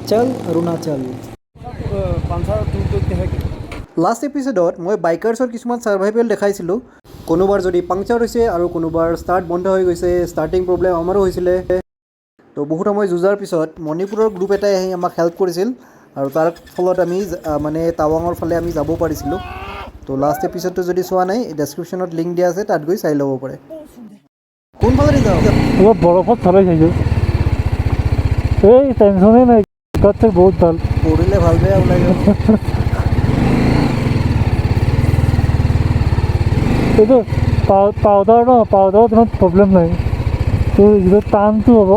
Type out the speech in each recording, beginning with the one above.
चल अरुणाचल लास्ट एपिसोडत मैं बाइकार्सर किछुमान सार्भाइवेल देखाइছিলোঁ कोनोबार जदि पांक्चार होइছে আৰু कोनोबार स्टार्ट बंद হৈ গৈছে स्टार्टिंग प्रब्लेम আমাৰো হৈছিলে তো বহুত সময় যুঁজাৰ পিছত মণিপুৰৰ গ্ৰুপ এটাই আহি আমাক হেল্প কৰিছিল আৰু তাৰ ফলত আমি মানে টাৱাঙৰ ফালে আমি যাব পাৰিছিলোঁ তো লাষ্ট এপিসোডটো যদি চোৱা নাই ডেসক্ৰিপশনত লিংক দিয়া আছে তাত গৈ চাই ল'ব পাৰে কোন ফালে যাও অলপ বৰফত চলাই চাইছোঁ এই টেনশ্যনে নাই কাটছে বহুত ভাল পৰিলে ভাল বেয়া ওলাই যাব এইটো পাউডাৰ ন পাউডাৰত ইমান প্ৰব্লেম নাই তোৰ যিটো টানটো হ'ব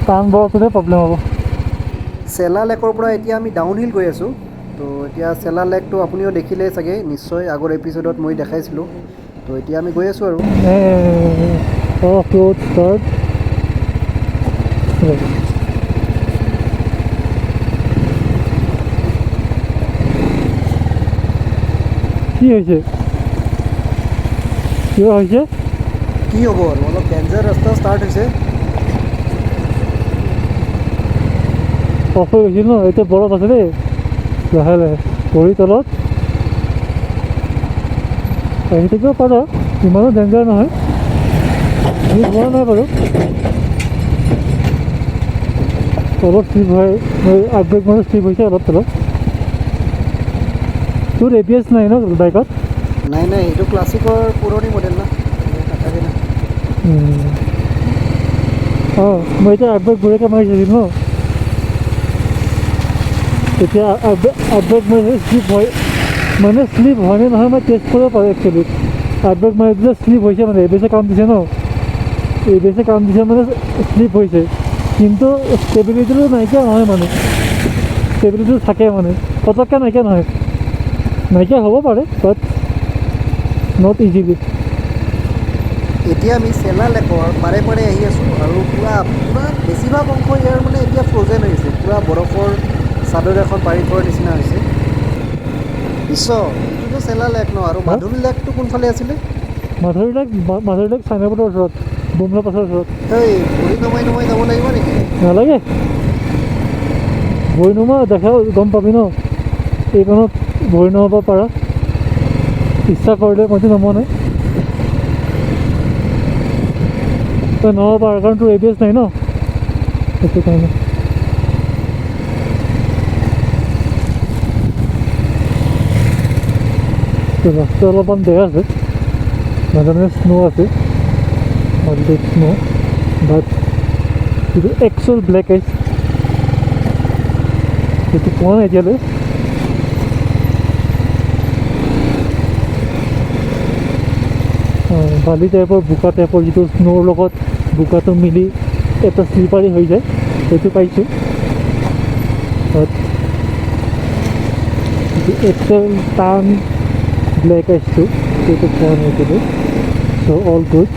টান বৰফটোতে প্ৰব্লেম হ'ব চেলা লেকৰ পৰা এতিয়া আমি ডাউনহিল গৈ আছোঁ তো এতিয়া চেলা লেকটো আপুনিও দেখিলে চাগে নিশ্চয় আগৰ এপিসোডত মই দেখাইছিলোঁ তো এতিয়া আমি গৈ আছোঁ আৰু কি হৈছে কিয় হৈছে কি হ'ব আৰু অলপ ডেঞ্জাৰ ৰাস্তা ষ্টাৰ্ট হৈছে অফ হৈ গৈছিল ন এতিয়া বৰফ আছে দেই লাহে লাহে ভৰি তলত আহি থাকিব পাৰ ইমানো ডেঞ্জাৰ নহয় হোৱা নাই বাৰু অলপ শ্লিপ হয় আপডেট মানে শ্লিপ হৈছে অলপ তলত তোৰ ABS নাই ন বাইকত নাই নাই এইটো ক্লাছিকৰ পুৰণি মডেল না নাথাকে না অঁ মই এতিয়া আপডেট ঘূৰাকৈ মাৰি চাইছিলোঁ ন এতিয়া আপডেট মাৰি শ্লিপ হয় মানে শ্লিপ হয়নে নহয় মই টেষ্ট কৰিব পাৰোঁ একচুৱেলি আপডেট মাৰি দিলে শ্লিপ হৈছে মানে ABS কাম দিছে ন ABS কাম দিছে মানে শ্লিপ হৈছে কিন্তু ষ্টেবিলিটিটো নাইকিয়া নহয় মানে ষ্টেবিলিটিটো থাকে মানে পটককৈ নাইকিয়া নহয় নাইকিয়া হ'ব পাৰে বাট নট ইজিলি এতিয়া আমি চেলা লেকৰ পাৰে পাৰে আহি আছোঁ আৰু পুৰা বেছিভাগ অংশ ইয়াৰ মানে এতিয়া ফ্ৰজেন হৈছে পুৰা বৰফৰ চাদৰ এখন পাৰি থোৱাৰ নিচিনা হৈছে বিশ্ব এইটোতো চেলা লেক ন আৰু মাধুৰী লেকটো কোনফালে আছিলে মাধুৰী লেক চাইনাবোৰৰ ওচৰত বুমলা পাছৰ ওচৰত এই ভৰি নমাই নমাই যাব লাগিব নেকি নালাগে ভৰি নমা দেখাও গম পাবি ন এইখনত ভৰি নমাব পাৰা ইচ্ছা কৰিলে মইতো নমোৱা নাই তই নমাব পাৰা কাৰণ তোৰ ABS নাই ন সেইটো কাৰণে ৰাস্তা অলপমান বেয়া আছে মাজে মাজে স্ন' আছে মাজতে স্ন' বাট যিটো একচুৱেল ব্লেক আইচ সেইটো পোৱা নাই এতিয়ালৈ বালি টাইপৰ বোকা টাইপৰ যিটো স্ন'ৰ লগত বোকাটো মিলি এটা শ্লিপাৰী হৈ যায় সেইটো পাইছোঁ বাট যিটো একচুৱেল টান ব্লেক আইচটো সেইটো পোৱা নাই এতিয়ালৈ চ' অল গুড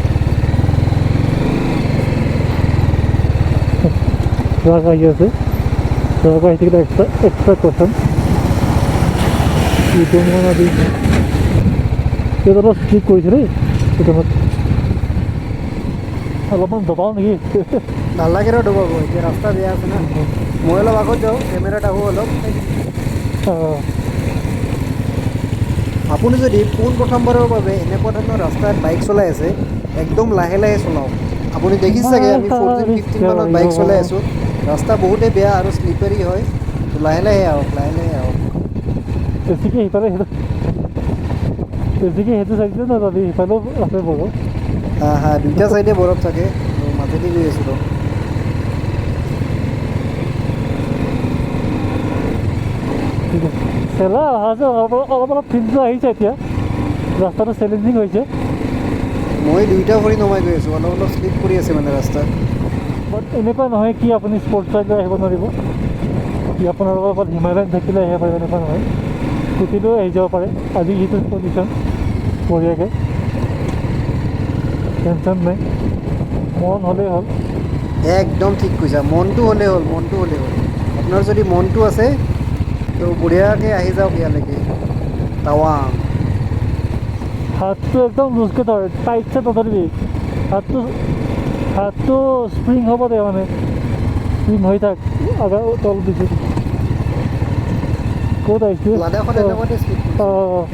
ট্ৰাক আহি আছে ট্ৰাক আহি থাকিলে এক্সট্ৰা কোৱেশ্যন সেইটো অলপ স্লিপ কৰিছে দেই সেইটামত অলপমান দবাও নেকি নালাগে ৰ দবাব এতিয়া ৰাস্তা বেয়া আছে না মই অলপ আগত যাওঁ কেমেৰাত আহোঁ অলপ আপুনি যদি পোনপ্ৰথমবাৰৰ বাবে এনেকুৱা ধৰণৰ ৰাস্তাত বাইক চলাই আছে একদম লাহে লাহে চলাওক আপুনি দেখিছে চাগে আমি 14-15 মানত বাইক চলাই আছোঁ ৰাস্তা বহুতেই বেয়া আৰু শ্লিপাৰী হয় তো লাহে লাহে আহক বেছিকৈ সেইটো চাইছে ন যাবি সিফালেও আছে বৰফ হা দুইটা চাইডে বৰফ থাকে মাজেদি গৈ আছোঁ ঠিক আছে চেলা অহা যে অলপ ফিল্ডটো আহিছে এতিয়া ৰাস্তাটো চেলেঞ্জিং হৈছে মই দুইটা ভৰি নমাই গৈ আছোঁ অলপ শ্লিপ কৰি আছে মানে ৰাস্তা বাট এনেকুৱা নহয় কি আপুনি স্পৰ্টছ বাইক লৈ আহিব নোৱাৰিব কি আপোনালোকৰ লগত হিমালয়ান থাকিলে আহিব পাৰিব এনেকুৱা নহয় স্কুটিলৈ আহি যাব পাৰে আজি যিটো কণ্ডিশ্যন বঢ়িয়াকৈ টেনশ্যন নাই মন হ'লেই হ'ল একদম ঠিক কৈছা মনটো হ'লেই হ'ল আপোনাৰ যদি মনটো আছে তো বঢ়িয়াকৈ আহি যাওক ইয়ালৈকে টাৱাং হাতটো একদম লুজকৈ ধৰ টাইটছে নধৰিবি হাতটো স্প্ৰিং হ'ব দে মানে স্লিম হৈ থাক আগা তল দিছে ক'ত আহিছে লাডাখত এনেকুৱাতে স্লিপ অঁ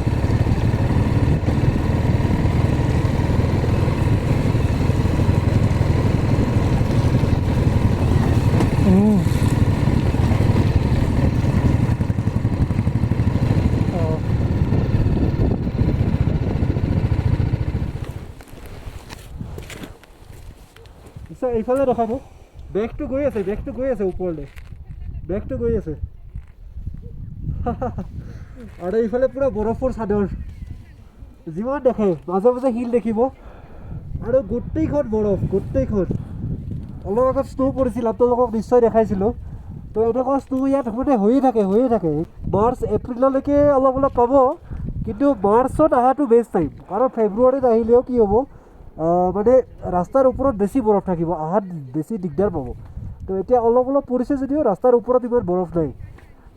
এইফালে ৰখাব বেগটো গৈ আছে ওপৰলৈ বেগটো গৈ আছে আৰু এইফালে পূৰা বৰফৰ চাদৰ যিমান দেখে মাজে মাজে শিল দেখিব আৰু গোটেইখন বৰফ অলপ আগত স্নো পৰিছিল আপোনালোকক নিশ্চয় দেখাইছিলোঁ তো এনেকুৱা স্নো ইয়াত মানে হৈয়ে থাকে মাৰ্চ এপ্ৰিললৈকে অলপ পাব কিন্তু মাৰ্চত অহাটো বেষ্ট টাইম কাৰণ ফেব্ৰুৱাৰীত আহিলেও কি হ'ব মানে ৰাস্তাৰ ওপৰত বেছি বৰফ থাকিব অহাত বেছি দিগদাৰ পাব তো এতিয়া অলপ পৰিছে যদিও ৰাস্তাৰ ওপৰত ইমান বৰফ নাই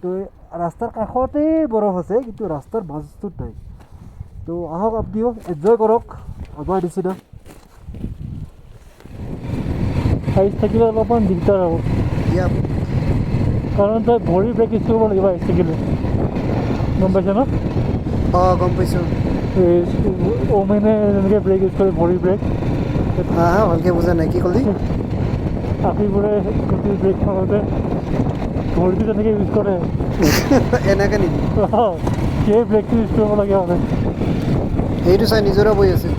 তো ৰাস্তাৰ কাষতেই বৰফ আছে কিন্তু ৰাস্তাৰ মাজটোত নাই তো আহক আপুনিও এনজয় কৰক আমাৰ নিচিনা আইচ থাকিলে অলপমান দিগদাৰ হ'ব কাৰণ তই ভৰি ব্ৰেক ইউজ কৰিব লাগিব আইচ থাকিলে গম পাইছ ন অঁ গম পাইছোঁ ওমেনে যেনেকৈ ব্ৰেক ইউজ কৰে ভৰি ব্ৰেক ভালকৈ বুজা নাই কি ক'লি আপিবোৰে স্কুটিৰ ব্ৰেক মাৰোঁতে ভৰিটো তেনেকৈ ইউজ কৰে এনেকৈ নেকি সেই ব্ৰেকটো ইউজ কৰিব লাগে মানে সেইটো চাই নিজৰে বৈ আছে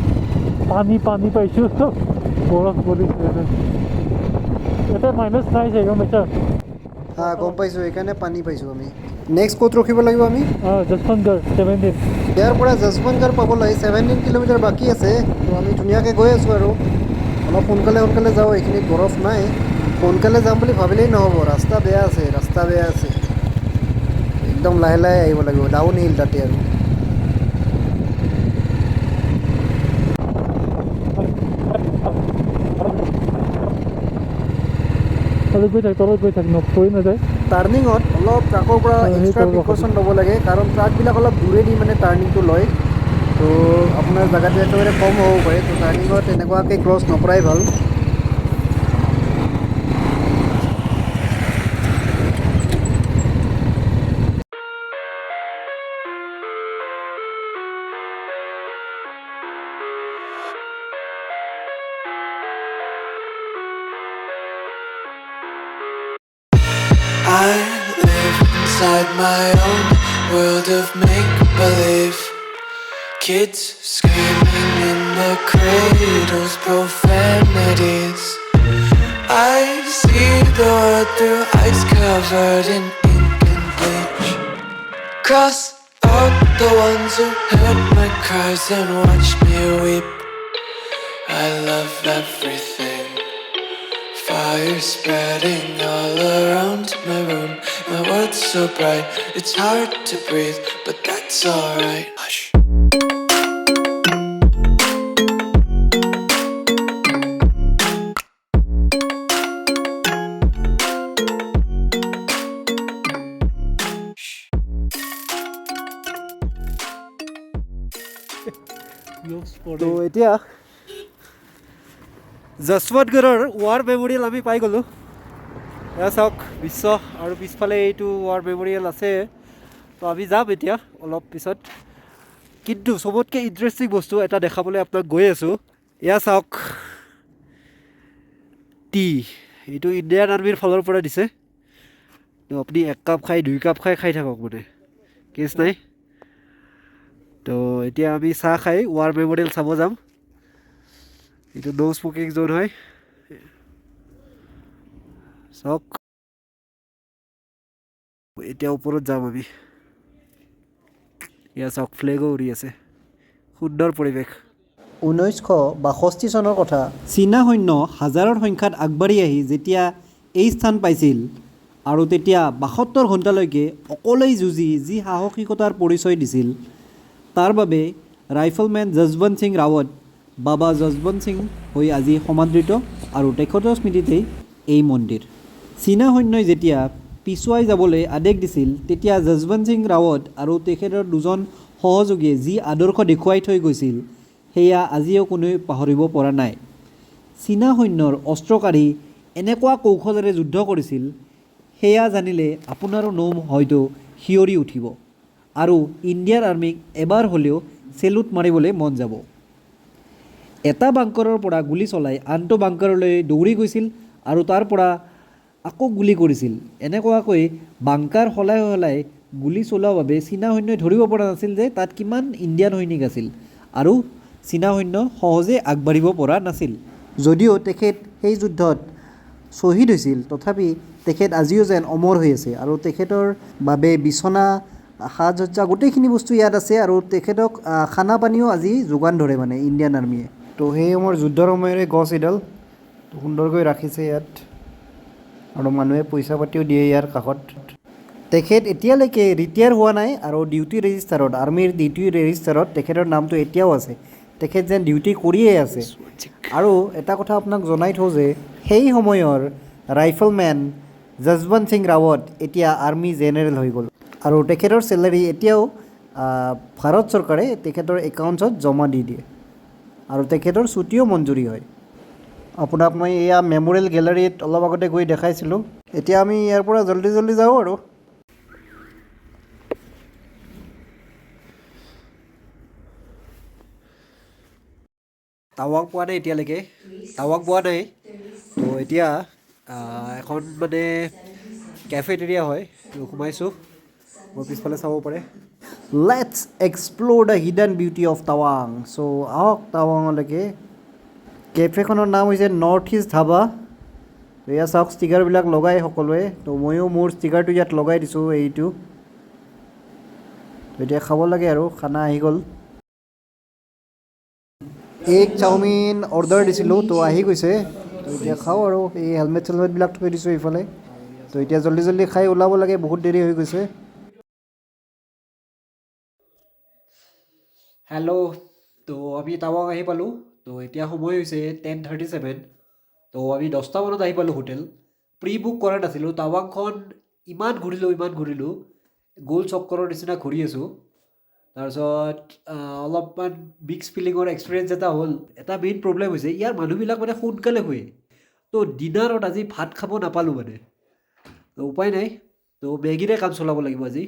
পানী পাইছোঁ বৰফ পৰিছে এতিয়া মাইনাছ নাই চাই গম পাইছা গম পাইছোঁ সেইকাৰণে পানী পাইছোঁ আমি নেক্সট ক'ত ৰখিব লাগিব আমি যশৱন্তগড় 17 ইয়াৰ পৰা যশৱন্তগড় পাবলৈ 17 কিলোমিটাৰ বাকী আছে তো আমি ধুনীয়াকৈ গৈ আছোঁ আৰু অলপ সোনকালে যাওঁ এইখিনিত বৰফ নাই সোনকালে যাম বুলি ভাবিলেই নহ'ব ৰাস্তা বেয়া আছে একদম লাহে আহিব লাগিব ডাউন হিল তাতে আৰু তলত গৈ থাক নপৰি নাযায় টাৰ্ণিঙত অলপ ট্ৰাকৰ পৰা এক্সট্ৰা প্ৰিকশ্যন ল'ব লাগে কাৰণ ট্ৰাকবিলাক অলপ দূৰেদি মানে টাৰ্ণিংটো লয় তো আপোনাৰ জেগাটো একেবাৰে কম হ'ব পাৰে তো টাৰ্ণিঙত এনেকুৱাকৈ ক্ৰছ নকৰাই ভাল I live inside my own world of make-believe. Kids screaming in the cradles, profanities. I see the world through ice covered in ink and bleach. Cross out the ones who heard my cries and watched me weep. I love everything. Fire spreading all around my room. My world's so bright, it's hard to breathe, but that's alright. Hush. তো এতিয়া যশৱন্তগড়ৰ war memorial আমি পাই গ'লোঁ এয়া চাওক বিশ্ব আৰু পিছফালে এইটো ৱাৰ মেমৰিয়েল আছে তো আমি যাম এতিয়া অলপ পিছত কিন্তু চবতকৈ ইণ্টাৰেষ্টিং বস্তু এটা দেখাবলৈ আপোনাক গৈ আছোঁ এয়া চাওক টি এইটো ইণ্ডিয়ান আৰ্মিৰ ফালৰ পৰা দিছে তো আপুনি 1 কাপ খাই 2 কাপ খাই থাকক মানে কেছ নাই তো এতিয়া আমি চাহ খাই ৱাৰ মেমৰিয়েল চাব যাম এইটো নো স্মকিং জ'ন হয় চাওক এতিয়া ওপৰত যাম আমি এয়া চাওক ফ্লেগো উৰি আছে সুন্দৰ পৰিৱেশ 1962 চনৰ কথা চীনা সৈন্য হাজাৰৰ সংখ্যাত আগবাঢ়ি আহি যেতিয়া এই স্থান পাইছিল আৰু তেতিয়া 72 ঘণ্টালৈকে অকলেই যুঁজি যি সাহসিকতাৰ পৰিচয় দিছিল তাৰ বাবে ৰাইফলমেন যশৱন্ত সিং ৰাৱত বাবা যশৱন্ত সিং হৈ আজি সমাদৃত আৰু তেখেতৰ স্মৃতিতেই এই মন্দিৰ চীনা সৈন্যই যেতিয়া পিছুৱাই যাবলৈ আদেশ দিছিল তেতিয়া যশৱন্ত সিং ৰাৱত আৰু তেখেতৰ দুজন সহযোগীয়ে যি আদৰ্শ দেখুৱাই থৈ গৈছিল সেয়া আজিও কোনেও পাহৰিব পৰা নাই চীনা সৈন্যৰ অস্ত্ৰ কাঢ়ি এনেকুৱা কৌশলেৰে যুদ্ধ কৰিছিল সেয়া জানিলে আপোনাৰো নোম হয়তো শিয়ৰি উঠিব আৰু ইণ্ডিয়ান আৰ্মিক এবাৰ হ'লেও চেলুট মাৰিবলৈ মন যাব। এটা বাংকাৰৰ পৰা গুলী চলাই আনটো বাংকাৰলৈ দৌৰি গৈছিল আৰু তাৰ পৰা আকৌ গুলী কৰিছিল। এনেকুৱাকৈ বাংকাৰ সলাই সলাই গুলী চলোৱাৰ বাবে চীনা সৈন্যই ধৰিব পৰা নাছিল যে তাত কিমান ইণ্ডিয়ান সৈনিক আছিল আৰু চীনা সৈন্য সহজে আগবাঢ়িব পৰা নাছিল। যদিও তেখেত সেই যুদ্ধত শ্বহীদ হৈছিল তথাপি তেখেত আজিও যেন অমৰ হৈ আছে আৰু তেখেতৰ বাবে বিচনা সাজ সজ্জা গোটেইখিনি বস্তু ইয়াত আছে আৰু তেখেতক খানা পানীও আজি যোগান ধৰে মানে ইণ্ডিয়ান আৰ্মিয়ে। তো সেই সময়ৰ যুদ্ধৰ সময়ৰে গছ এডাল সুন্দৰকৈ ৰাখিছে ইয়াত আৰু মানুহে পইচা পাতিও দিয়ে ইয়াৰ কাষত। তেখেত এতিয়ালৈকে ৰিটায়াৰ হোৱা নাই আৰু ডিউটি ৰেজিষ্টাৰত আৰ্মিৰ ডিউটি ৰেজিষ্টাৰত তেখেতৰ নামটো এতিয়াও আছে। তেখেত যেন ডিউটি কৰিয়ে আছে। আৰু এটা কথা আপোনাক জনাই থওঁ যে সেই সময়ৰ ৰাইফলমেন যশৱন্ত সিং ৰাৱত এতিয়া আৰ্মি জেনেৰেল হৈ গ'ল আৰু তেখেতৰ চেলাৰী এতিয়াও ভাৰত চৰকাৰে তেখেতৰ একাউণ্টছত জমা দি দিয়ে আৰু তেখেতৰ ছুটিও মঞ্জুৰি হয়। আপোনাক মই এয়া মেমৰিয়েল গেলাৰীত অলপ আগতে গৈ দেখাইছিলোঁ। এতিয়া আমি ইয়াৰ পৰা জল্দি জল্দি যাওঁ আৰু টাৱাং পোৱা নাই এতিয়ালৈকে, টাৱাং পোৱা নাই। তো এতিয়া এখন মানে কেফেটেৰিয়া হয়, সোমাইছোঁ। মোৰ পিছফালে চাব পাৰে। Let's explore the hidden beauty of টাৱাং। চ' আহক টাৱাঙলৈকে। কেফেখনৰ নাম হৈছে নৰ্থ ইষ্ট ধাবা। এয়া চাওক ষ্টিকাৰবিলাক লগাই সকলোৱে। তো ময়ো মোৰ ষ্টিকাৰটো ইয়াত লগাই দিছোঁ এইটো। এতিয়া খাব লাগে আৰু খানা আহি গ'ল। এগ চাওমিন অৰ্ডাৰ দিছিলোঁ তো আহি গৈছে। তো এতিয়া খাওঁ আৰু এই হেলমেট চেলমেটবিলাক থৈ দিছোঁ এইফালে। তো এতিয়া জল্দি জল্দি খাই ওলাব লাগে, বহুত দেৰি হৈ গৈছে। হেল্ল', তো আমি টাৱাং আহি পালোঁ। তো এতিয়া সময় হৈছে 10:37। তো আমি 10টা মানত আহি পালোঁ হোটেল। প্ৰি বুক কৰা নাছিলোঁ। টাৱাংখন ইমান ঘূৰিলোঁ গোল চক্কৰৰ নিচিনা ঘূৰি আছোঁ। তাৰপিছত অলপমান মিক্স ফিলিঙৰ এক্সপিৰিয়েঞ্চ এটা হ'ল। এটা মেইন প্ৰব্লেম হৈছে ইয়াৰ মানুহবিলাক মানে সোনকালে শুৱে। তো ডিনাৰত আজি ভাত খাব নাপালোঁ মানে। তো উপায় নাই, তো মেগীৰে কাম চলাব লাগিব আজি।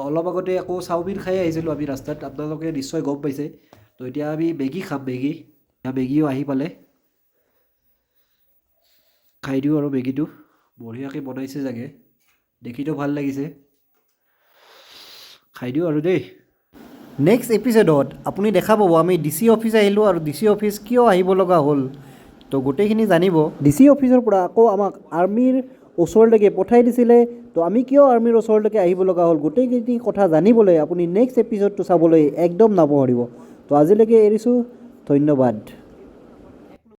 অলপ আগতে আকৌ চাওমিন খাই আহিছিলোঁ আমি ৰাস্তাত, আপোনালোকে নিশ্চয় গম পাইছে। তো এতিয়া আমি মেগী খাম, মেগীও আহি পালে। খাই দিওঁ আৰু মেগীটো, বঢ়িয়াকৈ বনাইছে চাগে, দেখিতো ভাল লাগিছে। খাই দিওঁ আৰু দেই। নেক্সট এপিছ'ডত আপুনি দেখা পাব আমি DC অফিচ আহিলোঁ আৰু DC অফিচ কিয় আহিব লগা হ'ল তো গোটেইখিনি জানিব। DC অফিচৰ পৰা আকৌ আমাক আৰ্মিৰ ওচৰলৈকে পঠাই দিছিলে। তো আমি কিয় আৰ্মিৰ ওচৰলৈকে আহিব লগা হ'ল গোটেইখিনি কথা জানিবলৈ আপুনি নেক্সট এপিছ'ডটো চাবলৈ একদম নাপাহৰিব। তো আজিলৈকে এৰিছোঁ, ধন্যবাদ।